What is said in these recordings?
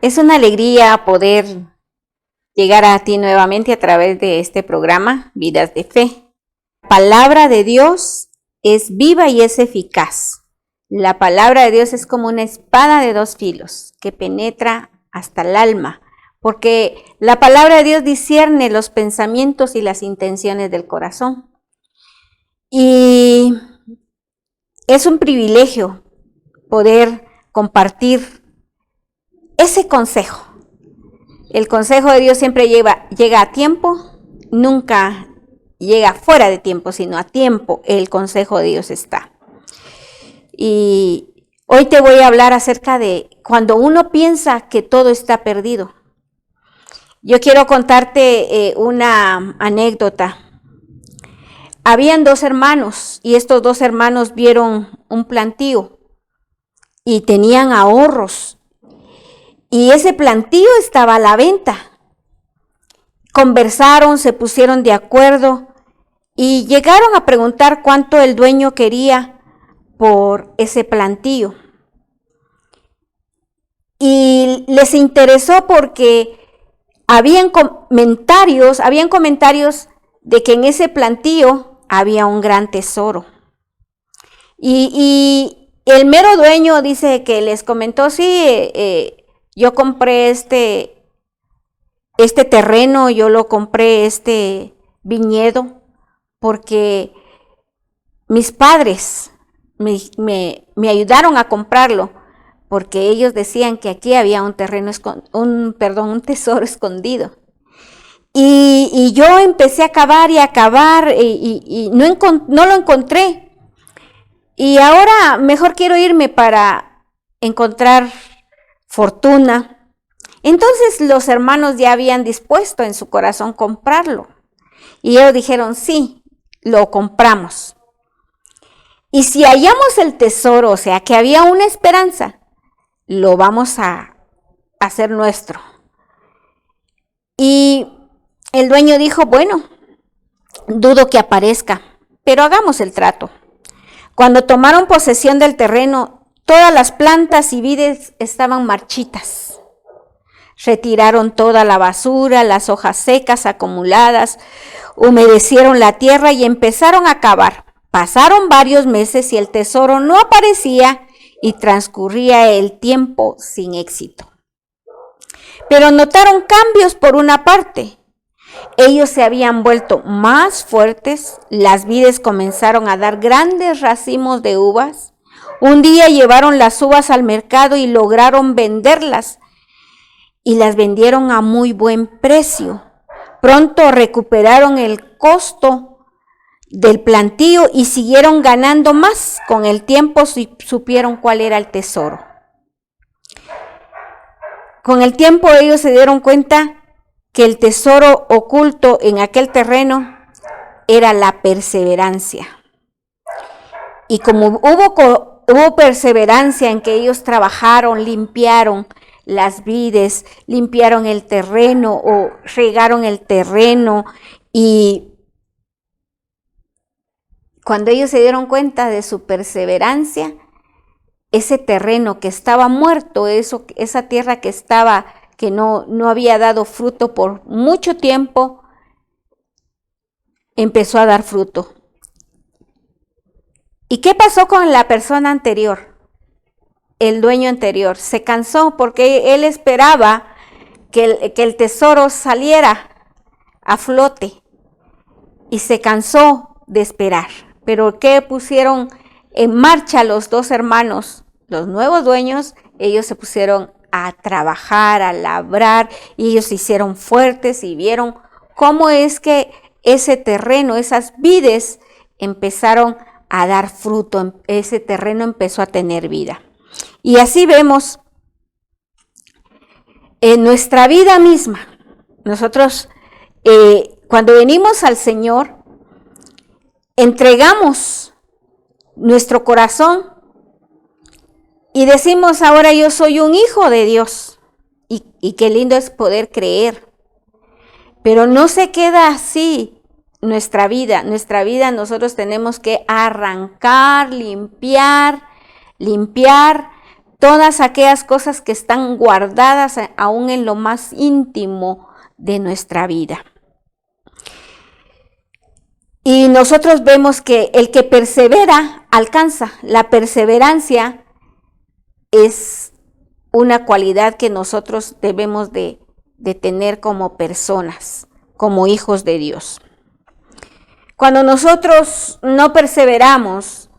Es una alegría poder llegar a ti nuevamente a través de este programa, Vidas de Fe. La palabra de Dios es viva y es eficaz. La palabra de Dios es como una espada de dos filos que penetra hasta el alma, porque la palabra de Dios discierne los pensamientos y las intenciones del corazón. Y es un privilegio poder compartir ese consejo. El consejo de Dios siempre llega a tiempo, nunca llega fuera de tiempo, sino a tiempo el consejo de Dios está. Y hoy te voy a hablar acerca de cuando uno piensa que todo está perdido. Yo quiero contarte una anécdota. Habían dos hermanos y estos dos hermanos vieron un plantío y tenían ahorros. Y ese plantío estaba a la venta. Conversaron, se pusieron de acuerdo y llegaron a preguntar cuánto el dueño quería por ese plantío. Y les interesó porque habían comentarios de que en ese plantío había un gran tesoro. Y el mero dueño dice que les comentó, sí, yo compré este terreno, yo lo compré, este viñedo, porque mis padres me ayudaron a comprarlo, porque ellos decían que aquí había un tesoro escondido. Y yo empecé a cavar y no lo encontré. Y ahora mejor quiero irme para encontrar fortuna. Entonces los hermanos ya habían dispuesto en su corazón comprarlo. Y ellos dijeron, sí, lo compramos. Y si hallamos el tesoro, o sea, que había una esperanza, lo vamos a hacer nuestro. Y el dueño dijo, bueno, dudo que aparezca, pero hagamos el trato. Cuando tomaron posesión del terreno, todas las plantas y vides estaban marchitas. Retiraron toda la basura, las hojas secas acumuladas, humedecieron la tierra y empezaron a cavar. Pasaron varios meses y el tesoro no aparecía y transcurría el tiempo sin éxito. Pero notaron cambios por una parte. Ellos se habían vuelto más fuertes, las vides comenzaron a dar grandes racimos de uvas. Un día llevaron las uvas al mercado y lograron venderlas y las vendieron a muy buen precio. Pronto recuperaron el costo del plantío y siguieron ganando más. Con el tiempo supieron cuál era el tesoro. Con el tiempo ellos se dieron cuenta que el tesoro oculto en aquel terreno era la perseverancia. Y como hubo perseverancia en que ellos trabajaron, limpiaron las vides, limpiaron el terreno o regaron el terreno, y cuando ellos se dieron cuenta de su perseverancia, ese terreno que estaba muerto, esa tierra que no había dado fruto por mucho tiempo, empezó a dar fruto. ¿Y qué pasó con la persona anterior? El dueño anterior se cansó porque él esperaba que el tesoro saliera a flote y se cansó de esperar. Pero ¿qué pusieron en marcha los dos hermanos? Los nuevos dueños, ellos se pusieron a trabajar, a labrar, y ellos se hicieron fuertes y vieron cómo es que ese terreno, esas vides empezaron a dar fruto, ese terreno empezó a tener vida. Y así vemos en nuestra vida misma, nosotros cuando venimos al Señor, entregamos nuestro corazón y decimos, ahora yo soy un hijo de Dios. Y qué lindo es poder creer. Pero no se queda así nuestra vida. Nuestra vida nosotros tenemos que arrancar, limpiar todas aquellas cosas que están guardadas aún en lo más íntimo de nuestra vida. Y nosotros vemos que el que persevera alcanza. La perseverancia es una cualidad que nosotros debemos de tener como personas, como hijos de Dios. Cuando nosotros no perseveramos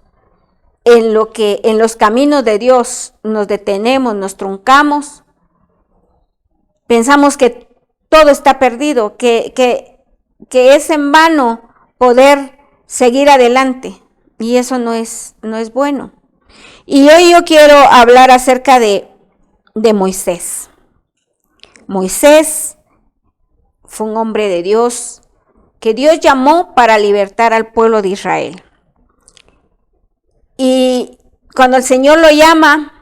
en los caminos de Dios, nos detenemos, nos truncamos, pensamos que todo está perdido, que es en vano poder seguir adelante, y eso no es bueno. Y hoy yo quiero hablar acerca de Moisés. Moisés fue un hombre de Dios que Dios llamó para libertar al pueblo de Israel. Y cuando el Señor lo llama,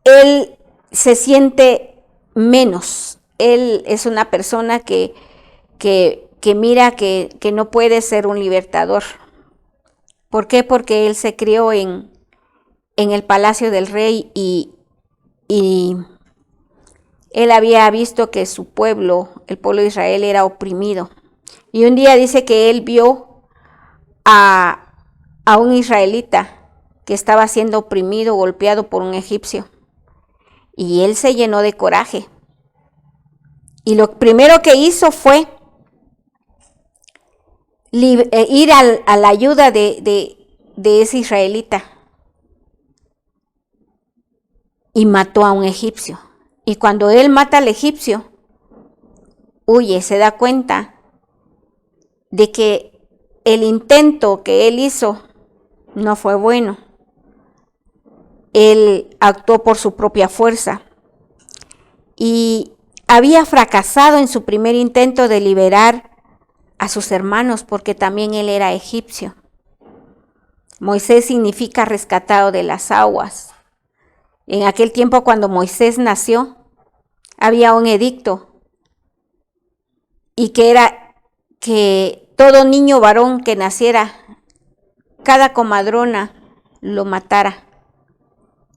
él se siente menos. Él es una persona que mira que no puede ser un libertador. ¿Por qué? Porque él se crió en el palacio del rey y él había visto que su pueblo, el pueblo de Israel, era oprimido. Y un día dice que él vio a un israelita que estaba siendo oprimido, golpeado por un egipcio. Y él se llenó de coraje. Y lo primero que hizo fue ir a la ayuda de ese israelita. Y mató a un egipcio. Y cuando él mata al egipcio, huye, se da cuenta de que el intento que él hizo no fue bueno. Él actuó por su propia fuerza y había fracasado en su primer intento de liberar a sus hermanos, porque también él era egipcio. Moisés significa rescatado de las aguas. En aquel tiempo, cuando Moisés nació, había un edicto y que era que todo niño varón que naciera, cada comadrona lo matara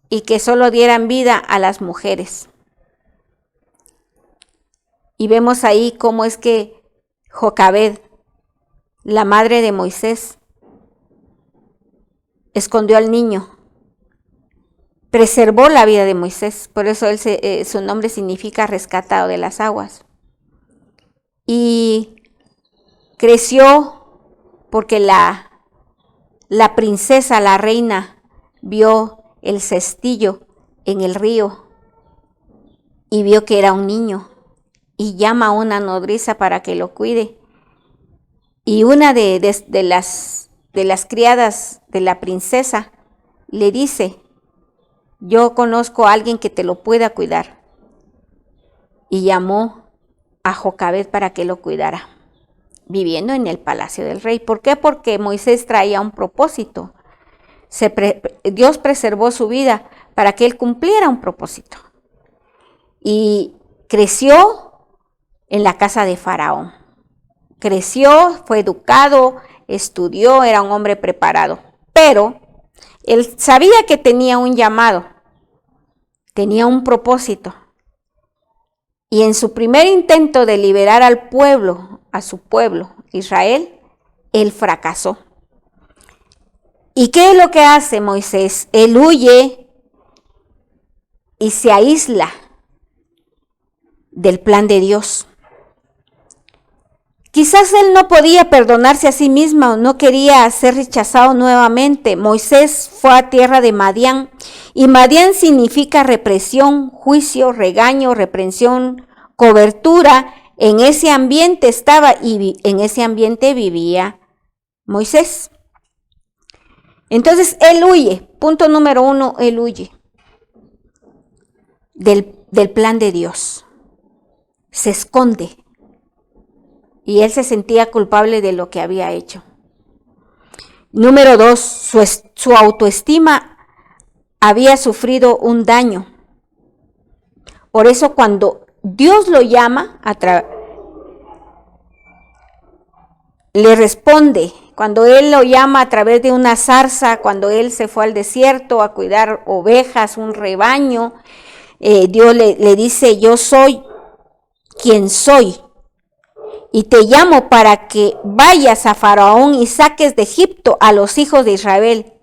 y que solo dieran vida a las mujeres. Y vemos ahí cómo es que Jocabed, la madre de Moisés, escondió al niño, preservó la vida de Moisés, por eso su nombre significa rescatado de las aguas. Y creció porque la princesa, la reina, vio el cestillo en el río y vio que era un niño y llama a una nodriza para que lo cuide. Y una de las criadas de la princesa le dice: yo conozco a alguien que te lo pueda cuidar. Y llamó a Jocabed para que lo cuidara, viviendo en el palacio del rey. ¿Por qué? Porque Moisés traía un propósito. Dios preservó su vida para que él cumpliera un propósito. Y creció en la casa de Faraón. Creció, fue educado, estudió, era un hombre preparado. Pero él sabía que tenía un llamado, tenía un propósito. Y en su primer intento de liberar al pueblo, a su pueblo, Israel, él fracasó. ¿Y qué es lo que hace Moisés? Él huye y se aísla del plan de Dios. Quizás él no podía perdonarse a sí mismo, no quería ser rechazado nuevamente. Moisés fue a tierra de Madián, y Madián significa represión, juicio, regaño, reprensión, cobertura. En ese ambiente estaba y en ese ambiente vivía Moisés. Entonces él huye, punto número 1, él huye del plan de Dios, se esconde. Y él se sentía culpable de lo que había hecho. Número 2, su autoestima había sufrido un daño. Por eso cuando Dios lo llama, le responde cuando él lo llama a través de una zarza, cuando él se fue al desierto a cuidar ovejas, un rebaño, Dios le dice, yo soy quien soy. Y te llamo para que vayas a Faraón y saques de Egipto a los hijos de Israel.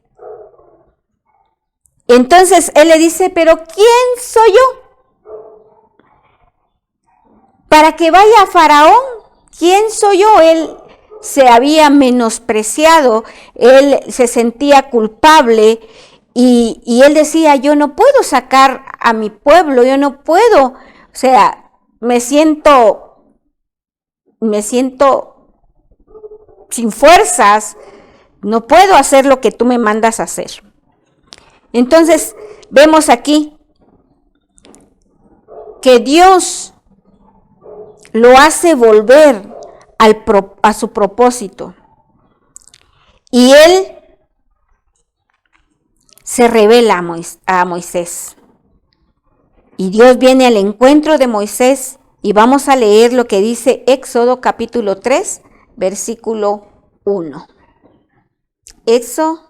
Entonces él le dice, pero ¿quién soy yo? Para que vaya a Faraón, ¿quién soy yo? Él se había menospreciado, él se sentía culpable y él decía, yo no puedo sacar a mi pueblo, yo no puedo, o sea, me siento sin fuerzas, no puedo hacer lo que tú me mandas a hacer. Entonces, vemos aquí que Dios lo hace volver a su propósito. Y él se revela a Moisés. Y Dios viene al encuentro de Moisés y vamos a leer lo que dice Éxodo capítulo 3, versículo 1. Éxodo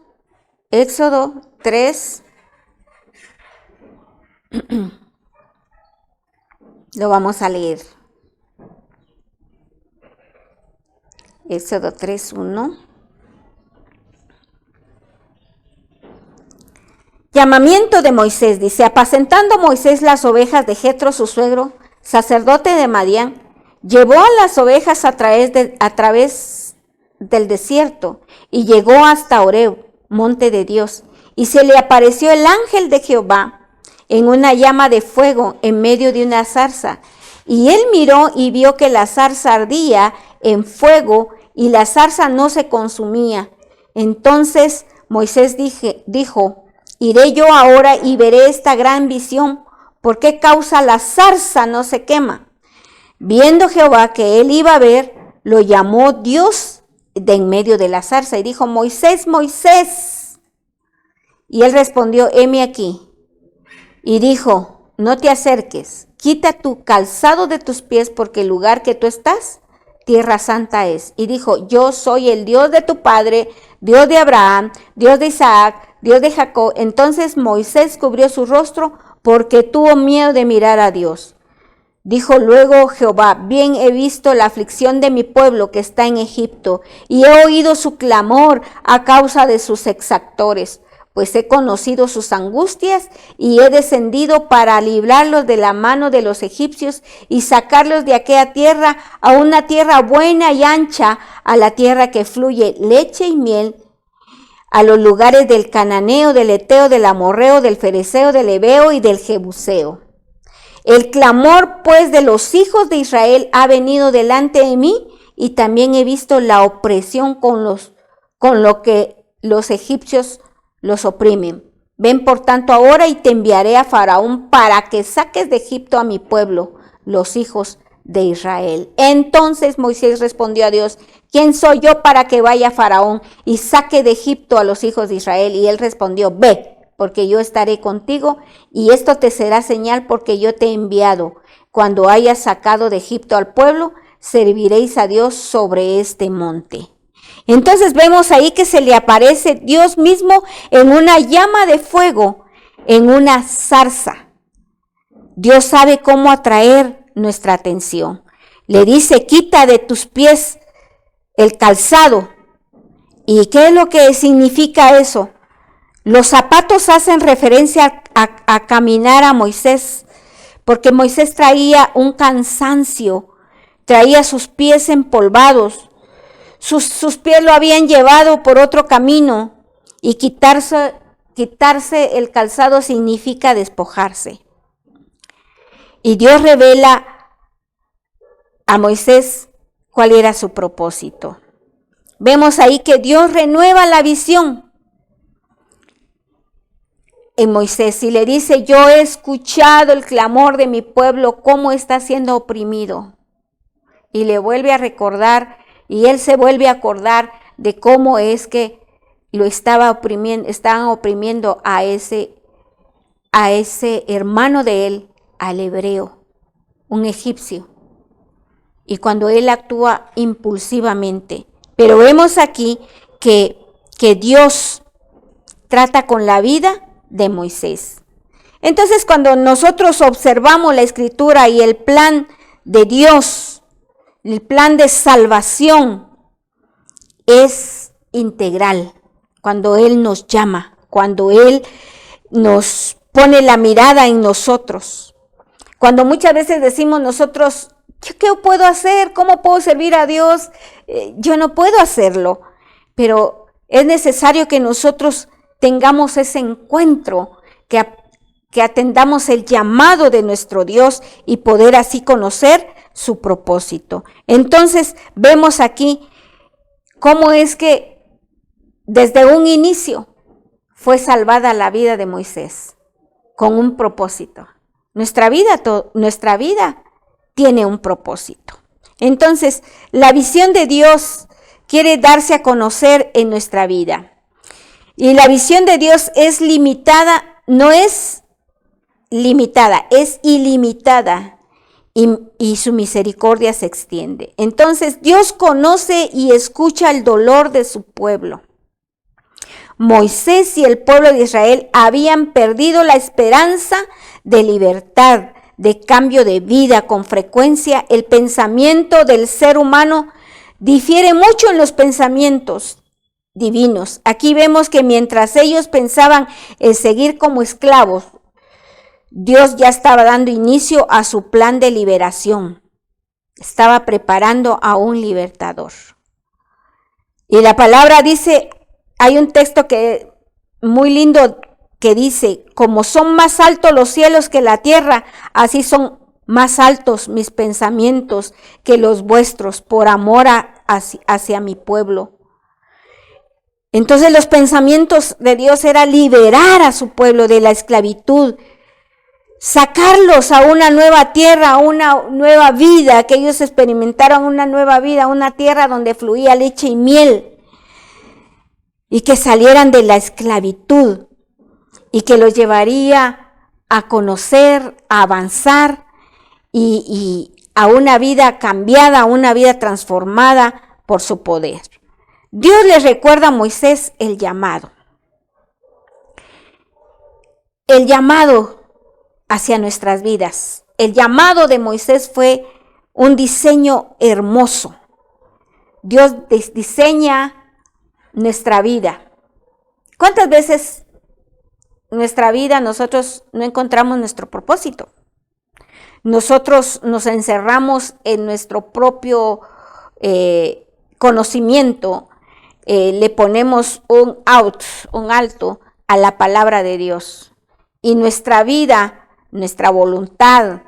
3, lo vamos a leer. Éxodo 3, 1. Llamamiento de Moisés, dice, apacentando Moisés las ovejas de Jetro, su suegro, sacerdote de Madián, llevó a las ovejas a través del desierto y llegó hasta Horeb, monte de Dios, y se le apareció el ángel de Jehová en una llama de fuego en medio de una zarza. Y él miró y vio que la zarza ardía en fuego y la zarza no se consumía. Entonces Moisés dijo, iré yo ahora y veré esta gran visión, ¿por qué causa la zarza no se quema? Viendo Jehová que él iba a ver, lo llamó Dios de en medio de la zarza y dijo, Moisés, Moisés. Y él respondió, heme aquí. Y dijo, no te acerques, quita tu calzado de tus pies, porque el lugar que tú estás, tierra santa es. Y dijo, yo soy el Dios de tu padre, Dios de Abraham, Dios de Isaac, Dios de Jacob. Entonces Moisés cubrió su rostro porque tuvo miedo de mirar a Dios. Dijo luego Jehová, bien he visto la aflicción de mi pueblo que está en Egipto, y he oído su clamor a causa de sus exactores, pues he conocido sus angustias y he descendido para librarlos de la mano de los egipcios y sacarlos de aquella tierra a una tierra buena y ancha, a la tierra que fluye leche y miel, a los lugares del cananeo, del eteo, del amorreo, del fereceo, del heveo y del jebuseo. El clamor, pues, de los hijos de Israel ha venido delante de mí, y también he visto la opresión con lo que los egipcios los oprimen. Ven por tanto ahora y te enviaré a Faraón para que saques de Egipto a mi pueblo, los hijos de Israel. Entonces Moisés respondió a Dios, ¿quién soy yo para que vaya a Faraón y saque de Egipto a los hijos de Israel? Y él respondió, ve, porque yo estaré contigo, y esto te será señal porque yo te he enviado. Cuando hayas sacado de Egipto al pueblo, serviréis a Dios sobre este monte. Entonces vemos ahí que se le aparece Dios mismo en una llama de fuego, en una zarza. Dios sabe cómo atraer nuestra atención. Le dice, quita de tus pies el calzado. ¿Y qué es lo que significa eso? Los zapatos hacen referencia a caminar a Moisés, porque Moisés traía un cansancio, traía sus pies empolvados, sus pies lo habían llevado por otro camino, y quitarse el calzado significa despojarse. Y Dios revela a Moisés cuál era su propósito. Vemos ahí que Dios renueva la visión en Moisés y le dice, yo he escuchado el clamor de mi pueblo, cómo está siendo oprimido. Y le vuelve a recordar, y él se vuelve a acordar de cómo es que lo estaban oprimiendo a ese hermano de él, al hebreo, un egipcio. Y cuando él actúa impulsivamente, Pero vemos aquí que Dios trata con la vida de Moisés. Entonces, cuando nosotros observamos la Escritura y el plan de Dios, el plan de salvación es integral. Cuando Él nos llama, cuando Él nos pone la mirada en nosotros. Cuando muchas veces decimos nosotros, ¿qué puedo hacer? ¿Cómo puedo servir a Dios? Yo no puedo hacerlo. Pero es necesario que nosotros tengamos ese encuentro, que atendamos el llamado de nuestro Dios y poder así conocer su propósito. Entonces vemos aquí cómo es que desde un inicio fue salvada la vida de Moisés con un propósito. Nuestra vida tiene un propósito. Entonces, la visión de Dios quiere darse a conocer en nuestra vida. Y la visión de Dios es limitada, no es limitada, es ilimitada. Y su misericordia se extiende. Entonces, Dios conoce y escucha el dolor de su pueblo. Moisés y el pueblo de Israel habían perdido la esperanza de libertad, de cambio de vida. Con frecuencia, el pensamiento del ser humano difiere mucho en los pensamientos divinos. Aquí vemos que mientras ellos pensaban en seguir como esclavos, Dios ya estaba dando inicio a su plan de liberación. Estaba preparando a un libertador. Y la palabra dice, hay un texto que muy lindo que dice, como son más altos los cielos que la tierra, así son más altos mis pensamientos que los vuestros, por amor hacia mi pueblo. Entonces los pensamientos de Dios era liberar a su pueblo de la esclavitud, sacarlos a una nueva tierra, a una nueva vida, que ellos experimentaron una nueva vida, una tierra donde fluía leche y miel, y que salieran de la esclavitud, y que los llevaría a conocer, a avanzar, y a una vida cambiada, a una vida transformada por su poder. Dios les recuerda a Moisés el llamado hacia nuestras vidas. El llamado de Moisés fue un diseño hermoso. Dios diseña nuestra vida. ¿Cuántas veces en nuestra vida nosotros no encontramos nuestro propósito? Nosotros nos encerramos en nuestro propio conocimiento, le ponemos un alto a la palabra de Dios. Y nuestra vida, nuestra voluntad,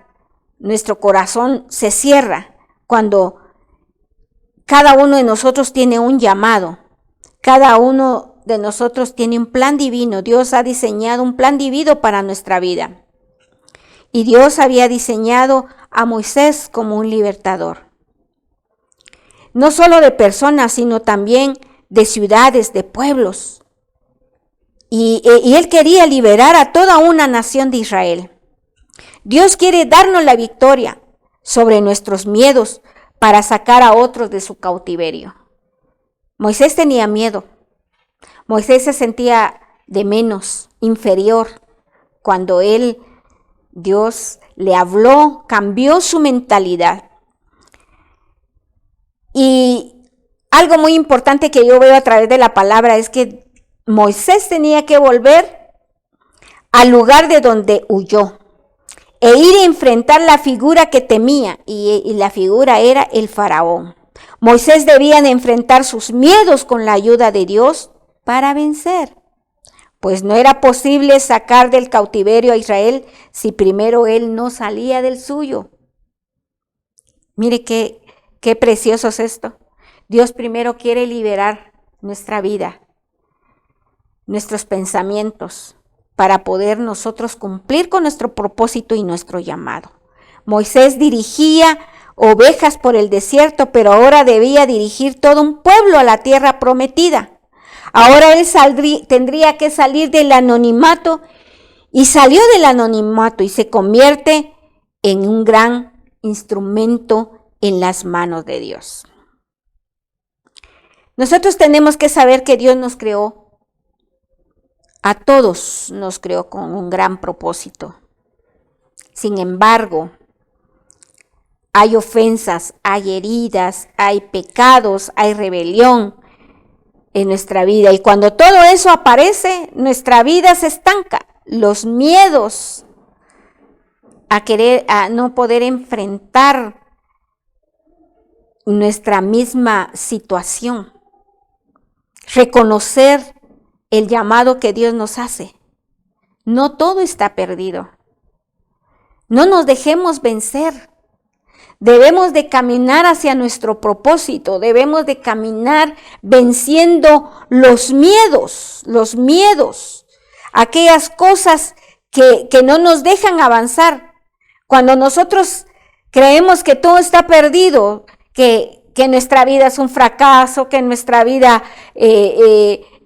nuestro corazón se cierra cuando cada uno de nosotros tiene un llamado. Cada uno de nosotros tiene un plan divino. Dios ha diseñado un plan divino para nuestra vida. Y Dios había diseñado a Moisés como un libertador. No solo de personas, sino también de ciudades, de pueblos. Y Él quería liberar a toda una nación de Israel. Dios quiere darnos la victoria sobre nuestros miedos para sacar a otros de su cautiverio. Moisés tenía miedo. Moisés se sentía de menos, inferior. Cuando Dios le habló, cambió su mentalidad. Y algo muy importante que yo veo a través de la palabra es que Moisés tenía que volver al lugar de donde huyó e ir a enfrentar la figura que temía, y la figura era el faraón. Moisés debía de enfrentar sus miedos con la ayuda de Dios para vencer, pues no era posible sacar del cautiverio a Israel si primero él no salía del suyo. Mire qué precioso es esto. Dios primero quiere liberar nuestra vida, nuestros pensamientos, para poder nosotros cumplir con nuestro propósito y nuestro llamado. Moisés dirigía ovejas por el desierto, pero ahora debía dirigir todo un pueblo a la tierra prometida. Ahora él tendría que salir del anonimato, y salió del anonimato y se convierte en un gran instrumento en las manos de Dios. Nosotros tenemos que saber que Dios nos creó, a todos nos creó con un gran propósito. Sin embargo, hay ofensas, hay heridas, hay pecados, hay rebelión en nuestra vida. Y cuando todo eso aparece, nuestra vida se estanca. Los miedos a no poder enfrentar nuestra misma situación. Reconocer el llamado que Dios nos hace. No todo está perdido. No nos dejemos vencer. Debemos de caminar hacia nuestro propósito. Debemos de caminar venciendo los miedos, aquellas cosas que no nos dejan avanzar. Cuando nosotros creemos que todo está perdido, que nuestra vida es un fracaso, que nuestra vida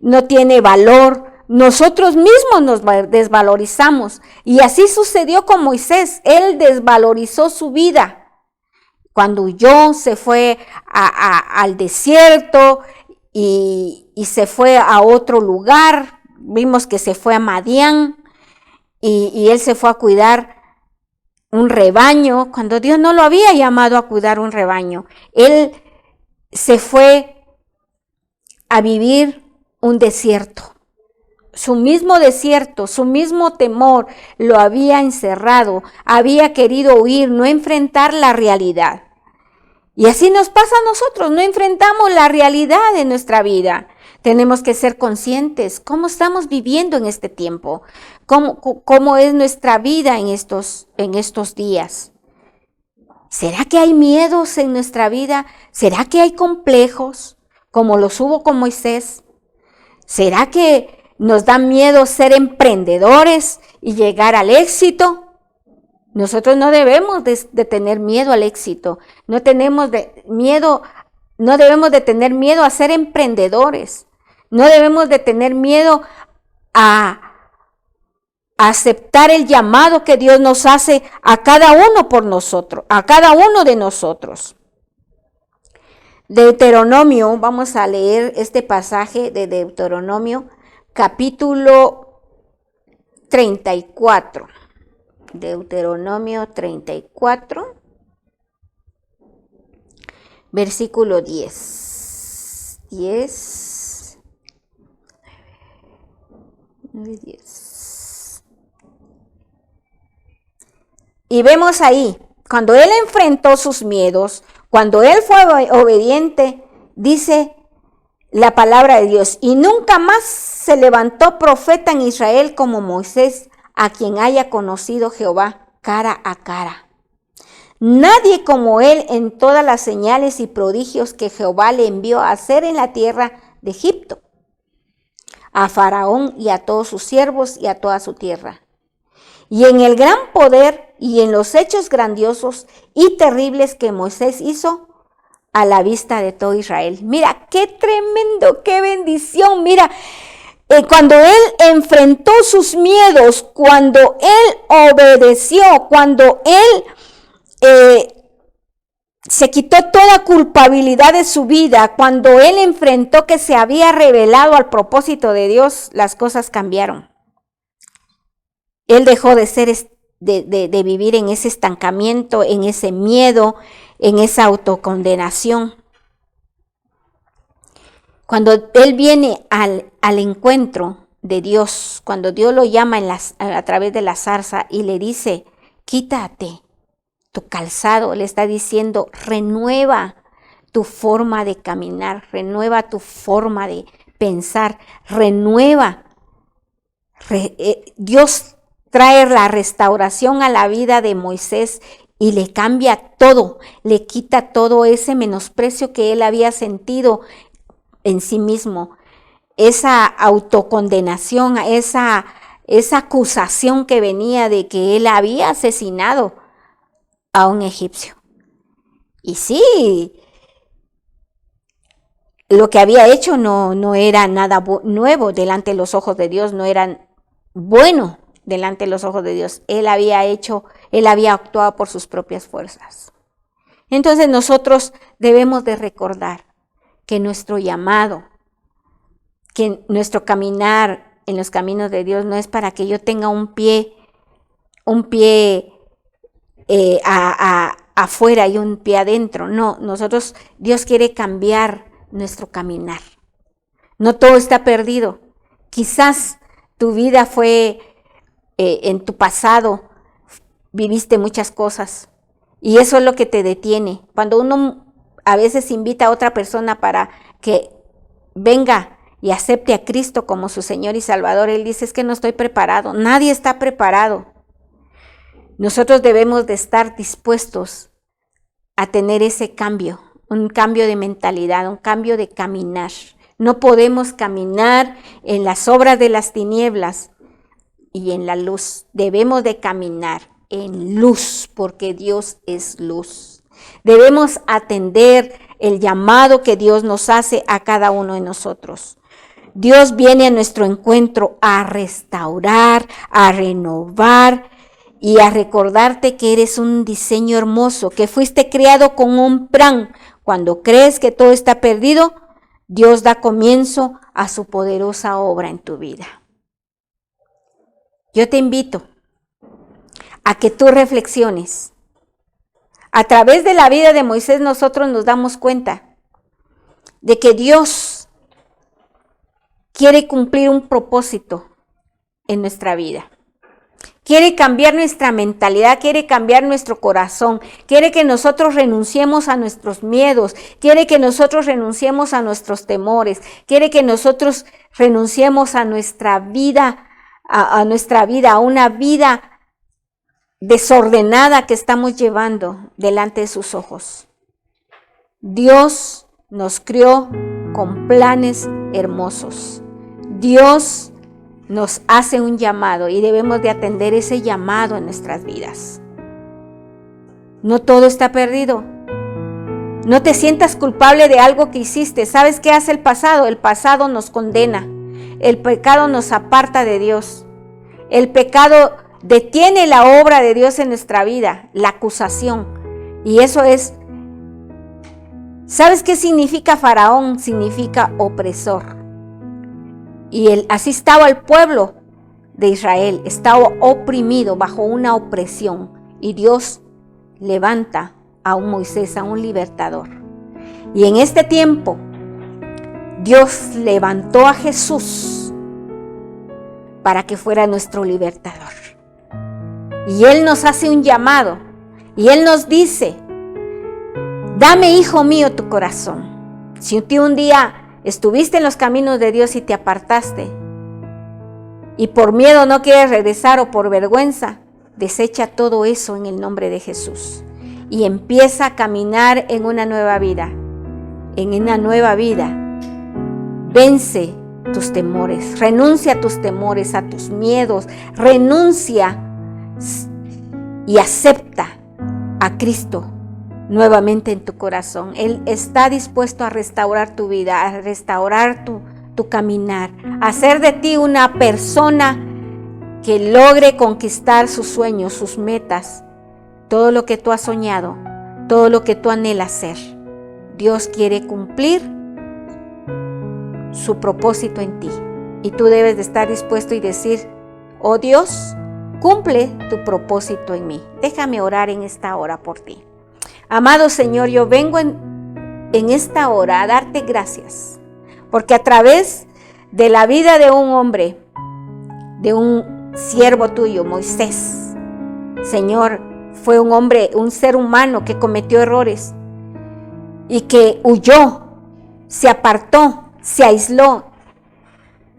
no tiene valor, nosotros mismos nos desvalorizamos. Y así sucedió con Moisés. Él desvalorizó su vida. Cuando huyó, se fue al desierto y se fue a otro lugar. Vimos que se fue a Madián y él se fue a cuidar un rebaño, cuando Dios no lo había llamado a cuidar un rebaño. Él se fue a vivir un desierto. Su mismo desierto, su mismo temor lo había encerrado, había querido huir, no enfrentar la realidad. Y así nos pasa a nosotros, no enfrentamos la realidad de nuestra vida. Tenemos que ser conscientes cómo estamos viviendo en este tiempo, cómo es nuestra vida en estos días. ¿Será que hay miedos en nuestra vida? ¿Será que hay complejos como los hubo con Moisés? ¿Será que nos da miedo ser emprendedores y llegar al éxito? Nosotros no debemos de tener miedo al éxito, no debemos de tener miedo a ser emprendedores, no debemos de tener miedo a aceptar el llamado que Dios nos hace a cada uno de nosotros. Deuteronomio, vamos a leer este pasaje de Deuteronomio, capítulo 34. Deuteronomio 34, versículo 10. 10. Y vemos ahí, cuando él enfrentó sus miedos, cuando él fue obediente, dice la palabra de Dios, y nunca más se levantó profeta en Israel como Moisés, a quien haya conocido Jehová cara a cara. Nadie como él en todas las señales y prodigios que Jehová le envió a hacer en la tierra de Egipto, a Faraón y a todos sus siervos y a toda su tierra. Y en el gran poder y en los hechos grandiosos y terribles que Moisés hizo a la vista de todo Israel. Mira, qué tremendo, qué bendición. Mira, cuando él enfrentó sus miedos, cuando él obedeció, cuando él se quitó toda culpabilidad de su vida, cuando él enfrentó que se había revelado al propósito de Dios, las cosas cambiaron. Él dejó de vivir en ese estancamiento, en ese miedo, en esa autocondenación. Cuando él viene al encuentro de Dios, cuando Dios lo llama a través de la zarza y le dice, quítate tu calzado, le está diciendo, renueva tu forma de caminar, renueva tu forma de pensar, renueva. Dios trae la restauración a la vida de Moisés y le cambia todo, le quita todo ese menosprecio que él había sentido en sí mismo, esa autocondenación, esa acusación que venía de que él había asesinado a un egipcio. Y sí, lo que había hecho no era nada nuevo delante de los ojos de Dios, no era bueno delante de los ojos de Dios. Él había actuado por sus propias fuerzas. Entonces nosotros debemos de recordar que nuestro llamado, que nuestro caminar en los caminos de Dios no es para que yo tenga un pie afuera y un pie adentro. No, Dios quiere cambiar nuestro caminar. No todo está perdido. Quizás tu vida fue, en tu pasado, viviste muchas cosas y eso es lo que te detiene. Cuando uno a veces invita a otra persona para que venga y acepte a Cristo como su Señor y Salvador, él dice, es que no estoy preparado. Nadie está preparado. Nosotros debemos de estar dispuestos a tener ese cambio, un cambio de mentalidad, un cambio de caminar. No podemos caminar en las obras de las tinieblas y en la luz. Debemos de caminar en luz, porque Dios es luz. Debemos atender el llamado que Dios nos hace a cada uno de nosotros. Dios viene a nuestro encuentro a restaurar, a renovar y a recordarte que eres un diseño hermoso, que fuiste creado con un plan. Cuando crees que todo está perdido, Dios da comienzo a su poderosa obra en tu vida. Yo te invito a que tú reflexiones. A través de la vida de Moisés nosotros nos damos cuenta de que Dios quiere cumplir un propósito en nuestra vida. Quiere cambiar nuestra mentalidad, quiere cambiar nuestro corazón, quiere que nosotros renunciemos a nuestros miedos, quiere que nosotros renunciemos a nuestros temores, quiere que nosotros renunciemos a nuestra vida, a una vida desordenada que estamos llevando delante de sus ojos. Dios nos crió con planes hermosos. Dios nos hace un llamado y debemos de atender ese llamado en nuestras vidas. No todo está perdido. No te sientas culpable de algo que hiciste. ¿Sabes qué hace el pasado? El pasado nos condena. El pecado nos aparta de Dios. El pecado detiene la obra de Dios en nuestra vida, la acusación. Y eso es, ¿sabes qué significa Faraón? Significa opresor. Y así estaba el pueblo de Israel, estaba oprimido bajo una opresión. Y Dios levanta a un Moisés, a un libertador. Y en este tiempo, Dios levantó a Jesús para que fuera nuestro libertador. Y Él nos hace un llamado. Y Él nos dice, dame, hijo mío, tu corazón. Si tú un día estuviste en los caminos de Dios y te apartaste, y por miedo no quieres regresar o por vergüenza, desecha todo eso en el nombre de Jesús. Y empieza a caminar en una nueva vida. En una nueva vida. Vence tus temores, renuncia a tus temores, a tus miedos, renuncia y acepta a Cristo nuevamente en tu corazón. Él está dispuesto a restaurar tu vida, a restaurar tu caminar, a hacer de ti una persona que logre conquistar sus sueños, sus metas, todo lo que tú has soñado, todo lo que tú anhelas ser. Dios quiere cumplir su propósito en ti y tú debes de estar dispuesto y decir, oh Dios, cumple tu propósito en mí. Déjame orar en esta hora por ti. Amado Señor, yo vengo en esta hora a darte gracias, porque a través de la vida de un hombre, de un siervo tuyo, Moisés, Señor, fue un hombre, un ser humano que cometió errores y que huyó, se apartó, se aisló.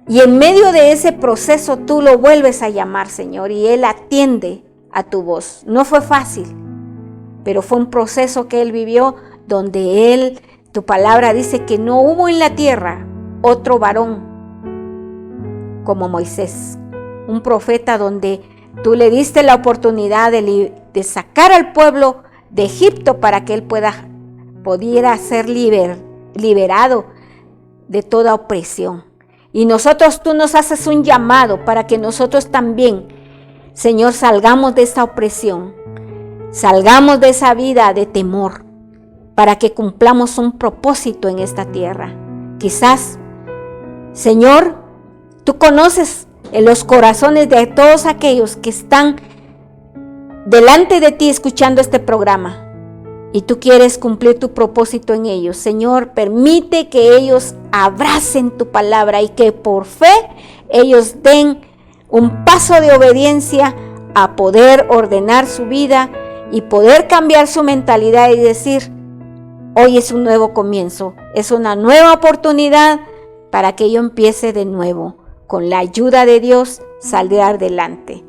Y en medio de ese proceso tú lo vuelves a llamar, Señor, y Él atiende a tu voz. No fue fácil, pero fue un proceso que Él vivió donde tu palabra dice que no hubo en la tierra otro varón como Moisés, un profeta donde tú le diste la oportunidad de sacar al pueblo de Egipto para que él pudiera ser liberado de toda opresión. Y tú nos haces un llamado para que nosotros también, Señor, salgamos de esa opresión, salgamos de esa vida de temor para que cumplamos un propósito en esta tierra. Quizás, Señor, tú conoces en los corazones de todos aquellos que están delante de ti escuchando este programa y tú quieres cumplir tu propósito en ellos. Señor, permite que ellos abracen tu palabra y que por fe ellos den un paso de obediencia a poder ordenar su vida y poder cambiar su mentalidad y decir: hoy es un nuevo comienzo, es una nueva oportunidad para que yo empiece de nuevo. Con la ayuda de Dios saldré adelante.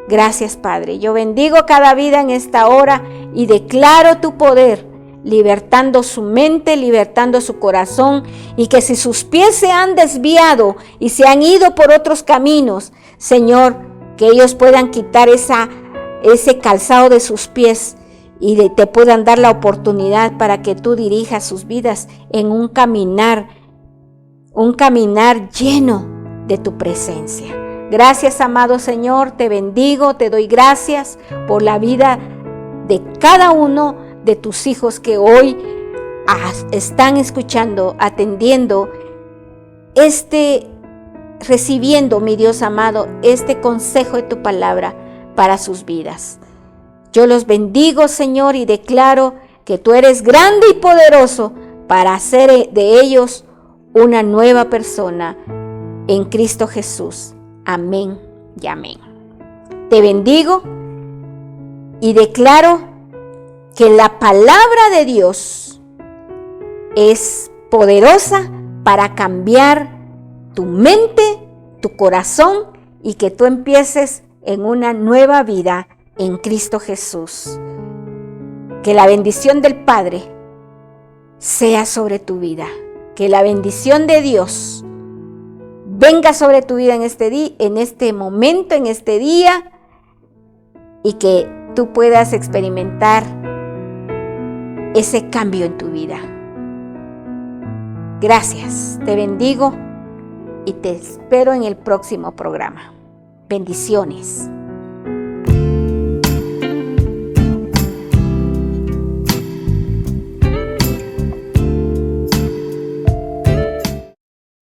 Gracias, Padre. Yo bendigo cada vida en esta hora y declaro tu poder, libertando su mente, libertando su corazón, y que si sus pies se han desviado y se han ido por otros caminos, Señor, que ellos puedan quitar ese calzado de sus pies y te puedan dar la oportunidad para que tú dirijas sus vidas en un caminar lleno de tu presencia. Gracias, amado Señor, te bendigo, te doy gracias por la vida de cada uno de tus hijos que hoy están escuchando, atendiendo, recibiendo, mi Dios amado, este consejo de tu palabra para sus vidas. Yo los bendigo, Señor, y declaro que tú eres grande y poderoso para hacer de ellos una nueva persona en Cristo Jesús. Amén y amén. Te bendigo y declaro que la palabra de Dios es poderosa para cambiar tu mente, tu corazón, y que tú empieces en una nueva vida en Cristo Jesús. Que la bendición del Padre sea sobre tu vida. Que la bendición de Dios venga sobre tu vida en este momento, en este día, y que tú puedas experimentar ese cambio en tu vida. Gracias, te bendigo y te espero en el próximo programa. Bendiciones.